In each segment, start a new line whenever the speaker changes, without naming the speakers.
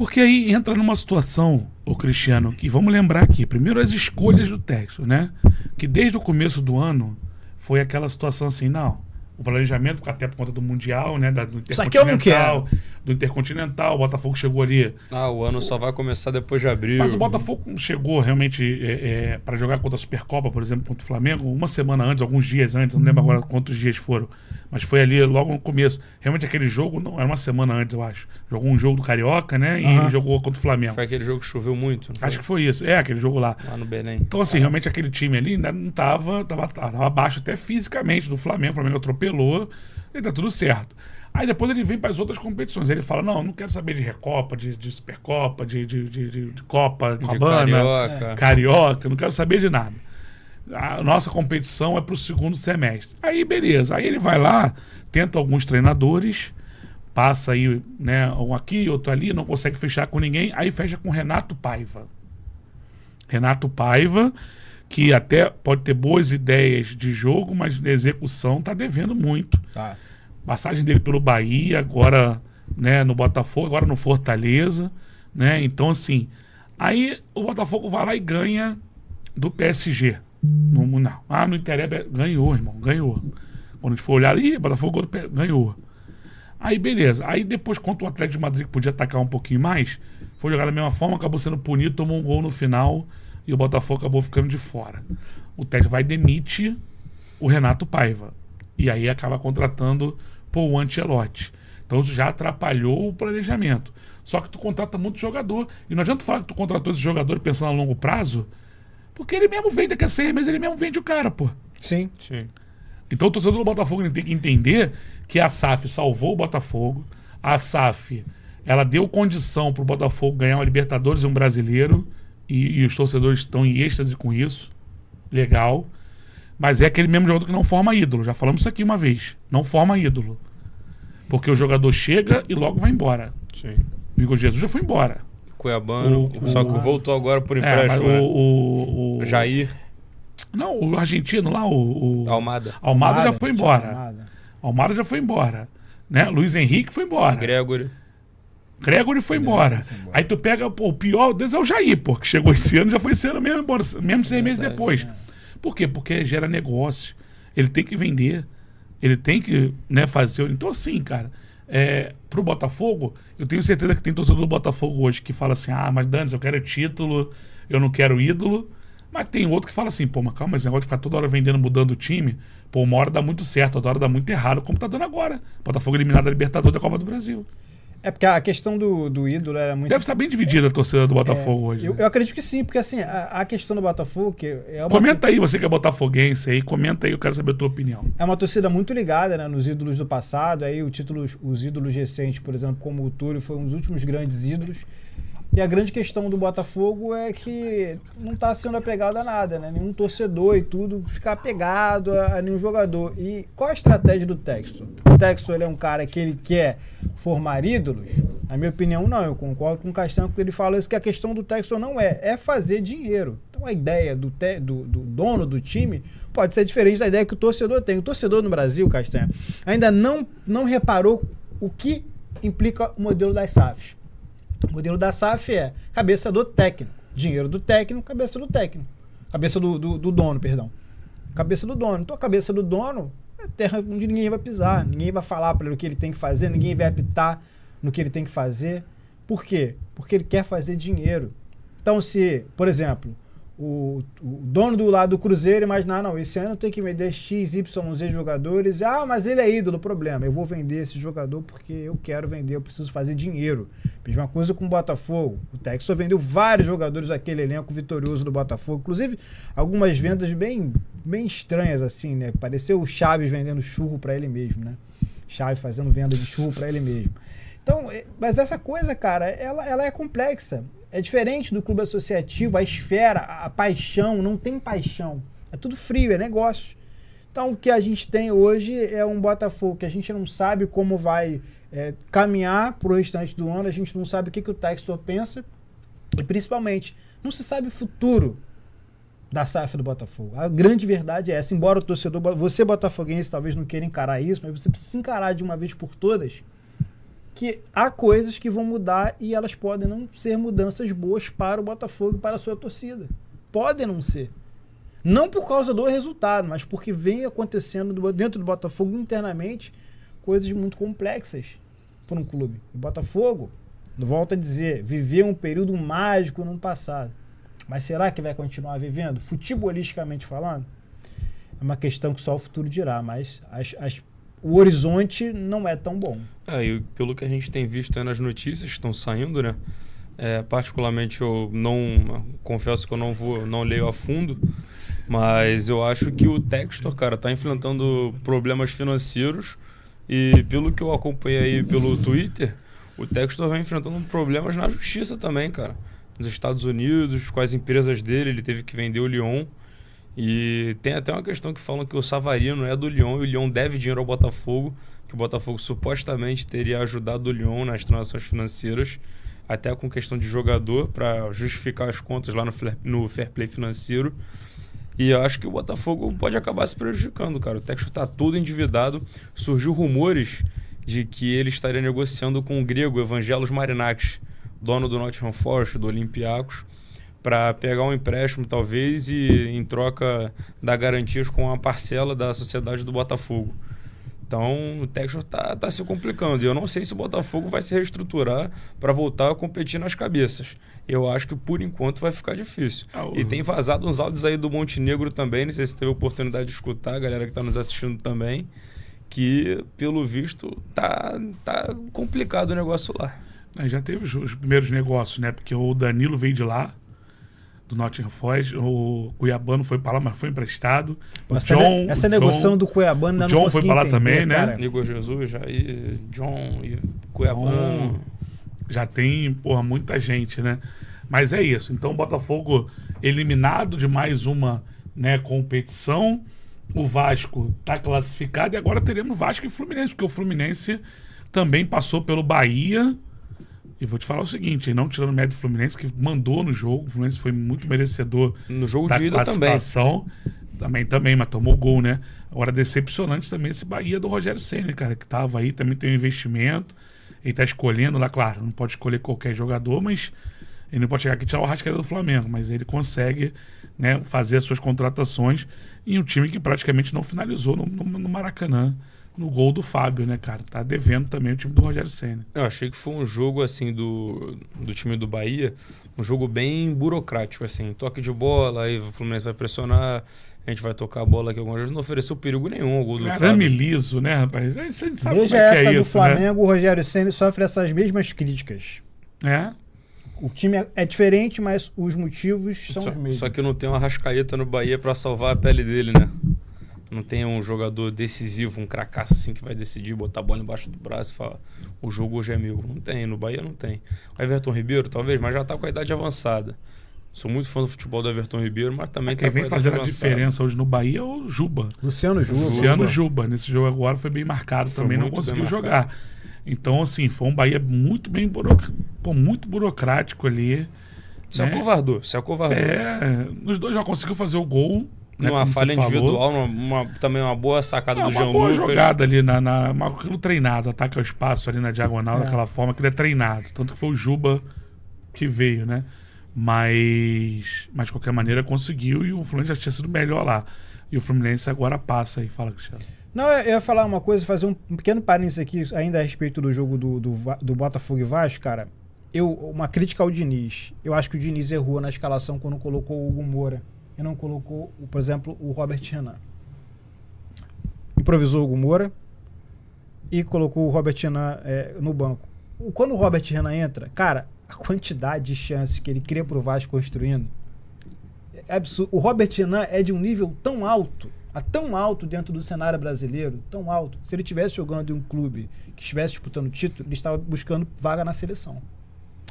Porque aí entra numa situação, ô Cristiano, que vamos lembrar aqui, primeiro as escolhas do Textor, né? Que desde o começo do ano foi aquela situação assim, não, o planejamento, até por conta do Mundial, né? Do
Isso aqui eu não
Intercontinental,
quero.
do Intercontinental, o Botafogo chegou ali.
O ano só vai começar depois de abril.
Mas o Botafogo chegou realmente para jogar contra a Supercopa, por exemplo, contra o Flamengo, uma semana antes, alguns dias antes, não lembro agora quantos dias foram, mas foi ali logo no começo. Realmente aquele jogo, não era uma semana antes, eu acho. Jogou um jogo do Carioca, né? E jogou contra o Flamengo.
Foi aquele jogo que choveu muito, não foi?
Acho que foi isso. É, aquele jogo lá.
Lá no Belém.
Então, assim, realmente aquele time ali ainda não tava abaixo até fisicamente do Flamengo. O Flamengo atropelou e tá tudo certo. Aí depois ele vem para as outras competições. Ele fala, não quero saber de Recopa, de Supercopa, de Copa,
De
Cabana, Carioca, não quero saber de nada. A nossa competição é para o segundo semestre. Aí, beleza. Aí ele vai lá, tenta alguns treinadores, passa aí, né, um aqui, outro ali, não consegue fechar com ninguém. Aí fecha com Renato Paiva. Renato Paiva, que até pode ter boas ideias de jogo, mas na execução tá devendo muito.
Tá.
Passagem dele pelo Bahia, agora, né, no Botafogo, agora no Fortaleza, né? Então, assim, aí o Botafogo vai lá e ganha do PSG. Não, não interessa, ganhou, irmão, ganhou. Quando a gente for olhar, o Botafogo ganhou. Aí, beleza. Aí depois, contra o Atlético de Madrid, que podia atacar um pouquinho mais, foi jogar da mesma forma, acabou sendo punido, tomou um gol no final e o Botafogo acabou ficando de fora. O técnico vai demite o Renato Paiva. E aí acaba contratando o Ancelotti. Então isso já atrapalhou o planejamento. Só que tu contrata muito jogador. E não adianta tu falar que tu contratou esse jogador pensando a longo prazo, porque ele mesmo vende daqui a 6 meses, ele mesmo vende o cara, pô.
Sim.
Então o torcedor do Botafogo tem que entender que a SAF salvou o Botafogo. A SAF, ela deu condição pro Botafogo ganhar uma Libertadores e um Brasileiro. E os torcedores estão em êxtase com isso. Legal. Mas é aquele mesmo jogador que não forma ídolo. Já falamos isso aqui uma vez. Não forma ídolo. Porque o jogador chega e logo vai embora.
Sim.
O Igor Jesus já foi embora.
Cuiabano. Só que voltou agora por empréstimo.
O
Jair.
Não, o argentino lá, o
Almada.
Almada já foi embora. Almada já foi embora. Né? Luiz Henrique foi embora. Gregory foi embora. Aí tu pega, o pior deles é o Jair, pô, que chegou esse ano, já foi esse ano mesmo embora, mesmo 6 meses depois. Por quê? Porque gera negócio. Ele tem que vender. Ele tem que, né, fazer. Então, assim, cara, pro Botafogo, eu tenho certeza que tem torcedor do Botafogo hoje que fala assim, mas Dani, eu quero título, eu não quero ídolo. Mas tem outro que fala assim, mas calma, esse negócio de ficar toda hora vendendo, mudando o time, uma hora dá muito certo, outra hora dá muito errado, como tá dando agora. Botafogo eliminado da Libertadores da Copa do Brasil.
É porque a questão do ídolo era muito...
Deve estar bem dividida a torcida do Botafogo hoje.
Eu acredito que sim, porque assim, a questão do Botafogo...
Comenta aí, você que é botafoguense aí, comenta aí, eu quero saber a tua opinião.
É uma torcida muito ligada, né, nos ídolos do passado, aí os ídolos recentes, por exemplo, como o Túlio, foi um dos últimos grandes ídolos. E a grande questão do Botafogo é que não está sendo apegado a nada, né? Nenhum torcedor e tudo ficar apegado a nenhum jogador. E qual a estratégia do Textor? O Textor, ele é um cara que ele quer formar ídolos? Na minha opinião, não. Eu concordo com o Castanho quando ele fala isso, que a questão do Textor não é fazer dinheiro. Então a ideia do dono do time pode ser diferente da ideia que o torcedor tem. O torcedor no Brasil, Castanho, ainda não reparou o que implica o modelo das SAFs. O modelo da SAF é cabeça do técnico, dinheiro do técnico, cabeça do técnico. Cabeça do dono, perdão. Cabeça do dono. Então a cabeça do dono é terra onde ninguém vai pisar, ninguém vai falar para ele o que ele tem que fazer, ninguém vai apitar no que ele tem que fazer. Por quê? Porque ele quer fazer dinheiro. Então se, por exemplo, o dono do lado do Cruzeiro imaginar, não, esse ano tem que vender X, Y, Z jogadores, mas ele é ídolo, problema, eu vou vender esse jogador porque eu quero vender, eu preciso fazer dinheiro. Mesma coisa com o Botafogo, o Textor vendeu vários jogadores daquele elenco vitorioso do Botafogo, inclusive algumas vendas bem estranhas assim, né, pareceu o Chaves vendendo churro para ele mesmo, né, Chaves fazendo venda de churro para ele mesmo. Então, mas essa coisa, cara, ela é complexa. É diferente do clube associativo, a esfera, a paixão, não tem paixão. É tudo frio, é negócio. Então o que a gente tem hoje é um Botafogo que a gente não sabe como vai caminhar para o restante do ano, a gente não sabe o que o Textor pensa e principalmente não se sabe o futuro da SAF do Botafogo. A grande verdade é essa, embora o torcedor, você botafoguense talvez não queira encarar isso, mas você precisa encarar de uma vez por todas que há coisas que vão mudar e elas podem não ser mudanças boas para o Botafogo e para a sua torcida. Podem não ser. Não por causa do resultado, mas porque vem acontecendo dentro do Botafogo internamente coisas muito complexas para um clube. O Botafogo, volto a dizer, viveu um período mágico no ano passado. Mas será que vai continuar vivendo? Futebolisticamente falando? É uma questão que só o futuro dirá, mas o horizonte não é tão bom.
E pelo que a gente tem visto aí nas notícias que estão saindo, né? Particularmente eu confesso que eu não leio a fundo, mas eu acho que o Textor, cara, tá enfrentando problemas financeiros e pelo que eu acompanhei aí pelo Twitter, o Textor vem enfrentando problemas na justiça também, cara. Nos Estados Unidos, com as empresas dele, ele teve que vender o Lyon. E tem até uma questão que falam que o Savarino é do Lyon e o Lyon deve dinheiro ao Botafogo, que o Botafogo supostamente teria ajudado o Lyon nas transações financeiras, até com questão de jogador, para justificar as contas lá no fair play financeiro. E eu acho que o Botafogo pode acabar se prejudicando, cara. O Textor está todo endividado. Surgiu rumores de que ele estaria negociando com o grego Evangelos Marinakis, dono do Nottingham Forest, do Olympiacos, para pegar um empréstimo, talvez, e em troca dar garantias com uma parcela da sociedade do Botafogo. Então, o Textor tá se complicando. E eu não sei se o Botafogo vai se reestruturar para voltar a competir nas cabeças. Eu acho que, por enquanto, vai ficar difícil. E tem vazado uns áudios aí do Montenegro também, não sei se teve a oportunidade de escutar, a galera que está nos assistindo também, que, pelo visto, tá complicado o negócio lá.
Já teve os primeiros negócios, né? Porque o Danilo veio de lá, do Nottingham Forest, o Cuiabano foi para lá, mas foi emprestado.
Essa negociação do Cuiabano ainda não
foi para lá também, né?
Igor Jesus, Jair, John e Cuiabano.
Já tem, muita gente, né? Mas é isso. Então o Botafogo eliminado de mais uma, né, competição. O Vasco está classificado e agora teremos Vasco e Fluminense, porque o Fluminense também passou pelo Bahia. E vou te falar o seguinte, não tirando o mérito do Fluminense, que mandou no jogo, o Fluminense foi muito merecedor
no jogo
da
de ida
classificação. Também, mas tomou gol, né? Agora, decepcionante também esse Bahia do Rogério Ceni, cara, que tava aí, também tem um investimento, ele tá escolhendo lá, claro, não pode escolher qualquer jogador, mas ele não pode chegar aqui e tirar o Arrascaeta do Flamengo, mas ele consegue, né, fazer as suas contratações em um time que praticamente não finalizou no Maracanã. No gol do Fábio, né, cara? Tá devendo também o time do Rogério Ceni.
Eu achei que foi um jogo, assim, do time do Bahia, um jogo bem burocrático, assim. Toque de bola, aí o Fluminense vai pressionar, a gente vai tocar a bola aqui algumas vezes. Não ofereceu perigo nenhum ao gol do Fábio.
Arame liso, né, rapaz? A gente sabe
desde
como é que é
do
isso,
Flamengo,
né?
O Rogério Ceni sofre essas mesmas críticas. O time é diferente, mas os motivos são os mesmos.
Só que não tem uma Arrascaeta no Bahia para salvar a pele dele, né? Não tem um jogador decisivo, um cracaço assim que vai decidir, botar a bola embaixo do braço e falar o jogo hoje é meu. Não tem, no Bahia não tem. O Everton Ribeiro, talvez, mas já tá com a idade avançada. Sou muito fã do futebol do Everton Ribeiro, mas também tá com a idade avançada. Quem vem fazendo a
diferença hoje no Bahia é o Juba.
Luciano
Juba. Nesse jogo agora foi bem marcado, também não conseguiu jogar. Então, assim, foi um Bahia muito burocrático ali.
Se acovardou.
Os dois já conseguiu fazer o gol.
Numa falha individual, também uma boa sacada do Jean Lucas.
Uma boa jogada ali, aquilo treinado, ataque ao espaço ali na diagonal, daquela forma que ele é treinado. Tanto que foi o Juba que veio, né? Mas de qualquer maneira conseguiu e o Fluminense já tinha sido melhor lá. E o Fluminense agora passa aí. Fala, Cristiano.
Não, eu ia falar uma coisa, fazer um pequeno parênteses aqui, ainda a respeito do jogo do Botafogo e Vasco, cara. Uma crítica ao Diniz. Eu acho que o Diniz errou na escalação quando colocou o Hugo Moura. E não colocou, por exemplo, o Robert Renan. Improvisou o Hugo Moura e colocou o Robert Renan no banco. Quando o Robert Renan entra, cara, a quantidade de chances que ele cria pro Vasco construindo é absurdo. O Robert Renan é de um nível tão alto dentro do cenário brasileiro, tão alto. Se ele estivesse jogando em um clube que estivesse disputando título, ele estava buscando vaga na seleção.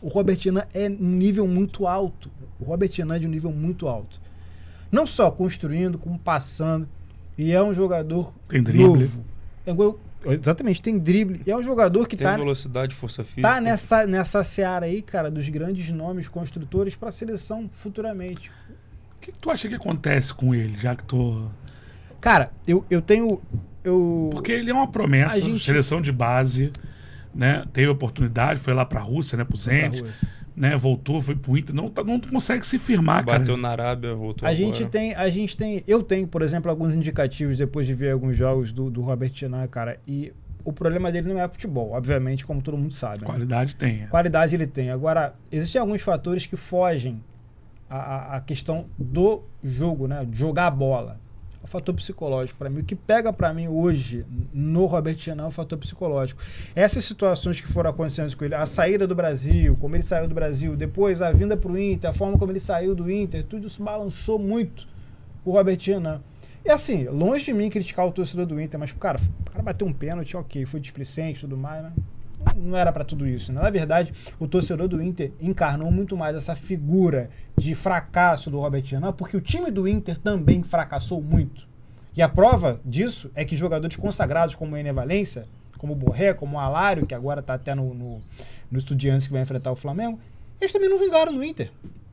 O Robert Renan é um nível muito alto. Não só construindo, como passando. E é um jogador
tem drible.
Novo. Exatamente, tem drible. E é um jogador que
tem velocidade, força física.
Tá nessa seara aí, cara, dos grandes nomes construtores para a seleção futuramente.
O que tu acha que acontece com ele, já que tu...
Cara, eu tenho...
Porque ele é uma promessa, seleção de base, né? Teve oportunidade, foi lá pra Rússia, né? Pro Zenit, né? Voltou, foi pro Inter. Não consegue se firmar, cara.
Bateu na Arábia, voltou
Eu tenho, por exemplo, alguns indicativos depois de ver alguns jogos do Robert Renan, cara, e o problema dele não é futebol, obviamente, como todo mundo sabe.
Qualidade tem.
Qualidade ele tem. Agora, existem alguns fatores que fogem a questão do jogo, né? De jogar a bola. O fator psicológico para mim. O que pega para mim hoje no Robert Renan é o fator psicológico. Essas situações que foram acontecendo com ele, a saída do Brasil, como ele saiu do Brasil, depois a vinda para o Inter, a forma como ele saiu do Inter, tudo isso balançou muito o Robert Renan. E assim, longe de mim criticar o torcedor do Inter, mas, cara, o cara bateu um pênalti, ok, foi displicente e tudo mais, né? Não era para tudo isso, né? Na verdade, o torcedor do Inter encarnou muito mais essa figura de fracasso do Robert Renan, porque o time do Inter também fracassou muito. E a prova disso é que jogadores consagrados como o Ené Valencia, como o Borré, como o Alário, que agora está até no Estudiantes que vai enfrentar o Flamengo, eles também não vingaram no Inter.